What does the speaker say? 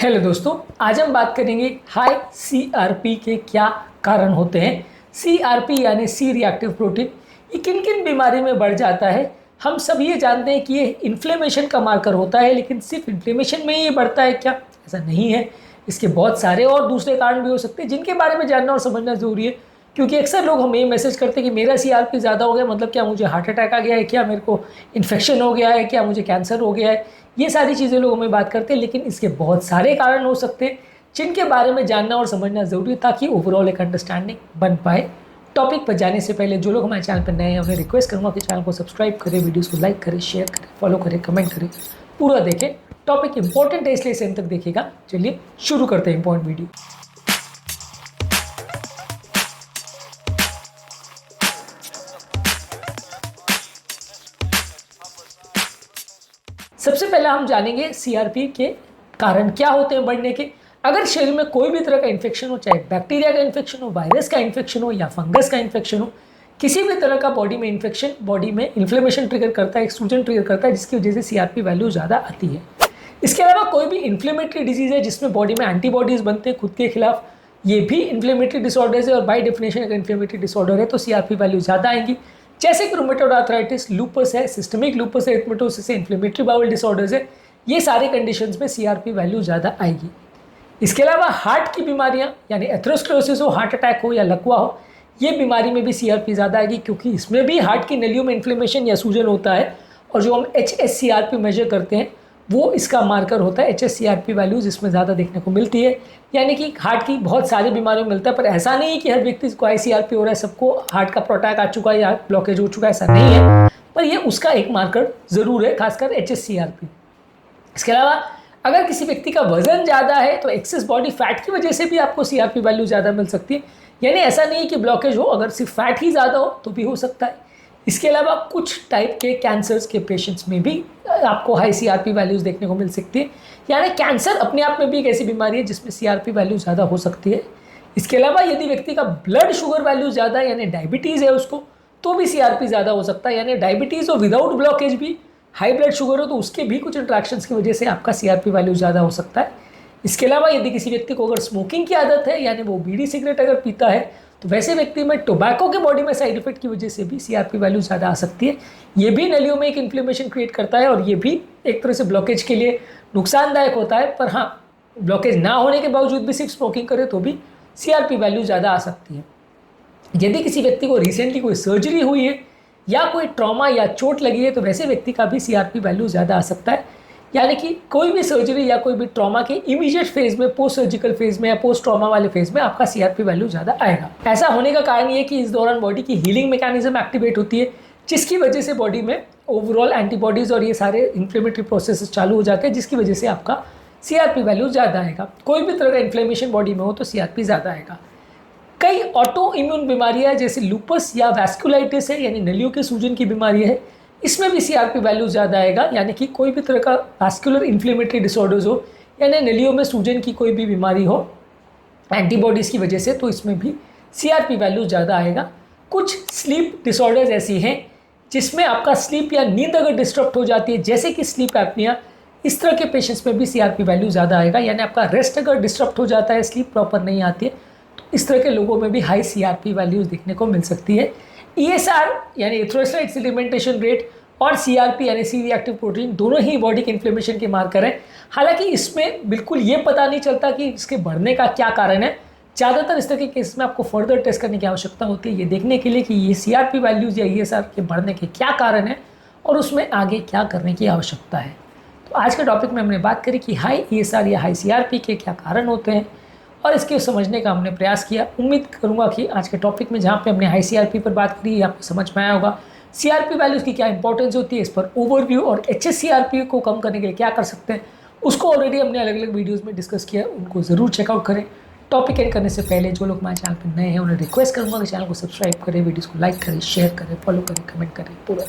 Hello दोस्तों, आज हम बात करेंगे हाई सीआरपी के क्या कारण होते हैं। सीआरपी यानी सी रिएक्टिव प्रोटीन, ये किन किन बीमारी में बढ़ जाता है। हम सब ये जानते हैं कि ये इन्फ्लेमेशन का मार्कर होता है, लेकिन सिर्फ इन्फ्लेमेशन में ये बढ़ता है क्या? ऐसा नहीं है। इसके बहुत सारे और दूसरे कारण भी हो सकते हैं जिनके बारे में जानना और समझना ज़रूरी है, क्योंकि अक्सर लोग हमें मैसेज करते हैं कि मेरा सीआरपी ज़्यादा हो गया, मतलब क्या मुझे हार्ट अटैक आ गया है, क्या मेरे को इन्फेक्शन हो गया है, क्या मुझे कैंसर हो गया है। ये सारी चीज़ें लोग हमें बात करते हैं, लेकिन इसके बहुत सारे कारण हो सकते हैं जिनके बारे में जानना और समझना ज़रूरी है ताकि ओवरऑल एक अंडरस्टैंडिंग बन पाए। टॉपिक पर जाने से पहले जो लोग हमारे चैनल पर नए हैं उन्हें रिक्वेस्ट करूँगा कि चैनल को सब्सक्राइब करें, वीडियोज़ को लाइक करें, शेयर करें, फॉलो करें, कमेंट करें, पूरा देखें। टॉपिक इंपॉर्टेंट है इसलिए इसे अंत तक देखिएगा। चलिए शुरू करते हैं इंपॉर्टेंट वीडियो। सबसे पहले हम जानेंगे सीआरपी के कारण क्या होते हैं बढ़ने के। अगर शरीर में कोई भी तरह का इन्फेक्शन हो, चाहे बैक्टीरिया का इन्फेक्शन हो, वायरस का इन्फेक्शन हो या फंगस का इन्फेक्शन हो, किसी भी तरह का बॉडी में इन्फेक्शन बॉडी में इन्फ्लेमेशन ट्रिगर करता है, एक सूजन ट्रिगर करता है, जिसकी वजह से सीआरपी वैल्यू ज़्यादा आती है। इसके अलावा कोई भी इन्फ्लेमेटरी डिजीज़ है जिसमें बॉडी में एंटीबॉडीज़ बनते हैं खुद के खिलाफ, ये भी इन्फ्लेमेटरी डिसऑर्डर्स है और बाय डेफिनेशन अगर इन्फ्लेमेटरी डिसऑर्डर है तो सीआरपी वैल्यू ज़्यादा आएंगी। जैसे कि रूमेटॉइड आर्थराइटिस, लूपस है, सिस्टमिक लूपस है, एरिथमेटोसिस है, इन्फ्लेमेटरी बाउल डिसऑर्डर्स है, ये सारे कंडीशंस में सीआरपी वैल्यू ज़्यादा आएगी। इसके अलावा हार्ट की बीमारियां यानी एथेरोस्क्लेरोसिस हो, हार्ट अटैक हो या लकवा हो, ये बीमारी में भी सीआरपी ज़्यादा आएगी, क्योंकि इसमें भी हार्ट की नलियों में इन्फ्लेमेशन या सूजन होता है। और जो हम HSCRP मेजर करते हैं वो इसका मार्कर होता है। HSCRP वैल्यूज़ इसमें ज़्यादा देखने को मिलती है, यानी कि हार्ट की बहुत सारी बीमारियों में मिलता है। पर ऐसा नहीं है कि हर व्यक्ति को ICRP हो रहा है, सबको हार्ट का अटैक आ चुका है या ब्लॉकेज हो चुका है, ऐसा नहीं है। पर ये उसका एक मार्कर ज़रूर है, खासकर HSCRP। इसके अलावा अगर किसी व्यक्ति का वजन ज़्यादा है तो एक्सेस बॉडी फैट की वजह से भी आपको सीआरपी वैल्यू ज़्यादा मिल सकती है। यानी ऐसा नहीं है कि ब्लॉकेज हो, अगर सिर्फ फैट ही ज़्यादा हो तो भी हो सकता है। इसके अलावा कुछ टाइप के कैंसर्स के पेशेंट्स में भी आपको हाई सीआरपी वैल्यूज़ देखने को मिल सकती है। यानी कैंसर अपने आप में भी एक ऐसी बीमारी है जिसमें सीआरपी वैल्यू ज़्यादा हो सकती है। इसके अलावा यदि व्यक्ति का ब्लड शुगर वैल्यू ज़्यादा है, यानी डायबिटीज़ है उसको, तो भी सीआरपी ज़्यादा हो सकता है। यानी डायबिटीज़ और विदाउट ब्लॉकेज भी हाई ब्लड शुगर हो तो उसके भी कुछ इंट्रैक्शंस की वजह से आपका सीआरपी वैल्यू ज़्यादा हो सकता है। इसके अलावा यदि किसी व्यक्ति को अगर स्मोकिंग की आदत है, यानी वो बीड़ी सिगरेट अगर पीता है, तो वैसे व्यक्ति में टोबैको के बॉडी में साइड इफेक्ट की वजह से भी सीआरपी वैल्यू ज़्यादा आ सकती है। ये भी नलियों में एक इन्फ्लेमेशन क्रिएट करता है और ये भी एक तरह से ब्लॉकेज के लिए नुकसानदायक होता है। पर हाँ, ब्लॉकेज ना होने के बावजूद भी सिर्फ स्मोकिंग करे तो भी सीआरपी वैल्यू ज़्यादा आ सकती है। यदि किसी व्यक्ति को रिसेंटली कोई सर्जरी हुई है या कोई ट्रॉमा या चोट लगी है तो वैसे व्यक्ति का भी सीआरपी वैल्यू ज़्यादा आ सकता है। यानी कि कोई भी सर्जरी या कोई भी ट्रॉमा के इमीडिएट फेज में, पोस्ट सर्जिकल फेज में या पोस्ट ट्रॉमा वाले फेज में आपका सीआरपी वैल्यू ज़्यादा आएगा। ऐसा होने का कारण ये कि इस दौरान बॉडी की हीलिंग मैकेनिज्म एक्टिवेट होती है, जिसकी वजह से बॉडी में ओवरऑल एंटीबॉडीज़ और ये सारे इन्फ्लेमेटरी प्रोसेस चालू हो जाते हैं, जिसकी वजह से आपका सीआरपी वैल्यू ज़्यादा आएगा। कोई भी तरह का इन्फ्लेमेशन बॉडी में हो तो सीआरपी ज़्यादा आएगा। कई ऑटो इम्यून बीमारियां जैसे लूपस या वैस्कुलाइटिस है, यानी नलियों के सूजन की बीमारी है, इसमें भी सीआरपी वैल्यू ज़्यादा आएगा। यानी कि कोई भी तरह का वैस्कुलर इन्फ्लेमेटरी डिसऑर्डर्स हो, यानी नलियों में सूजन की कोई भी बीमारी हो एंटीबॉडीज़ की वजह से, तो इसमें भी सीआरपी वैल्यू ज़्यादा आएगा। कुछ स्लीप डिसऑर्डर्स ऐसी हैं जिसमें आपका स्लीप या नींद अगर डिस्टर्ब हो जाती है, जैसे कि स्लीप एपनिया, इस तरह के पेशेंट्स में भी सीआरपी वैल्यू ज़्यादा आएगा। यानी आपका रेस्ट अगर डिस्टर्ब हो जाता है, स्लीप प्रॉपर नहीं आती है, इस तरह के लोगों में भी हाई सीआरपी वैल्यूज़ देखने को मिल सकती है। ESR यानी एरिथ्रोसाइट सेडिमेंटेशन रेट और सीआरपी यानी सी रिएक्टिव प्रोटीन दोनों ही बॉडी के इन्फ्लेमेशन के मार्कर हैं। हालांकि इसमें बिल्कुल ये पता नहीं चलता कि इसके बढ़ने का क्या कारण है। ज़्यादातर इस तरह के केस में आपको फर्दर टेस्ट करने की आवश्यकता होती है, ये देखने के लिए कि ये सीआरपी वैल्यूज़ या ESR के बढ़ने के क्या कारण है और उसमें आगे क्या करने की आवश्यकता है। तो आज के टॉपिक में हमने बात करी कि हाई ESR या हाई सीआरपी के क्या कारण होते हैं और इसके समझने का हमने प्रयास किया। उम्मीद करूंगा कि आज के टॉपिक में जहां पे हमने हाई सीआरपी पर बात करी आपको समझ में आया होगा। सीआरपी वैल्यूज़ की क्या इंपॉर्टेंस होती है, इस पर ओवरव्यू, और HSCRP को कम करने के लिए क्या कर सकते हैं उसको ऑलरेडी हमने अलग अलग वीडियोज़ में डिस्कस किया, उनको ज़रूर चेकआउट करें। टॉपिक एंड करने से पहले जो लोग हमारे चैनल पर नए हैं उन्हें रिक्वेस्ट करूँगा कि चैनल को सब्सक्राइब करें, वीडियोज़ को लाइक करें, शेयर करें, फॉलो करें, कमेंट करें, पूरा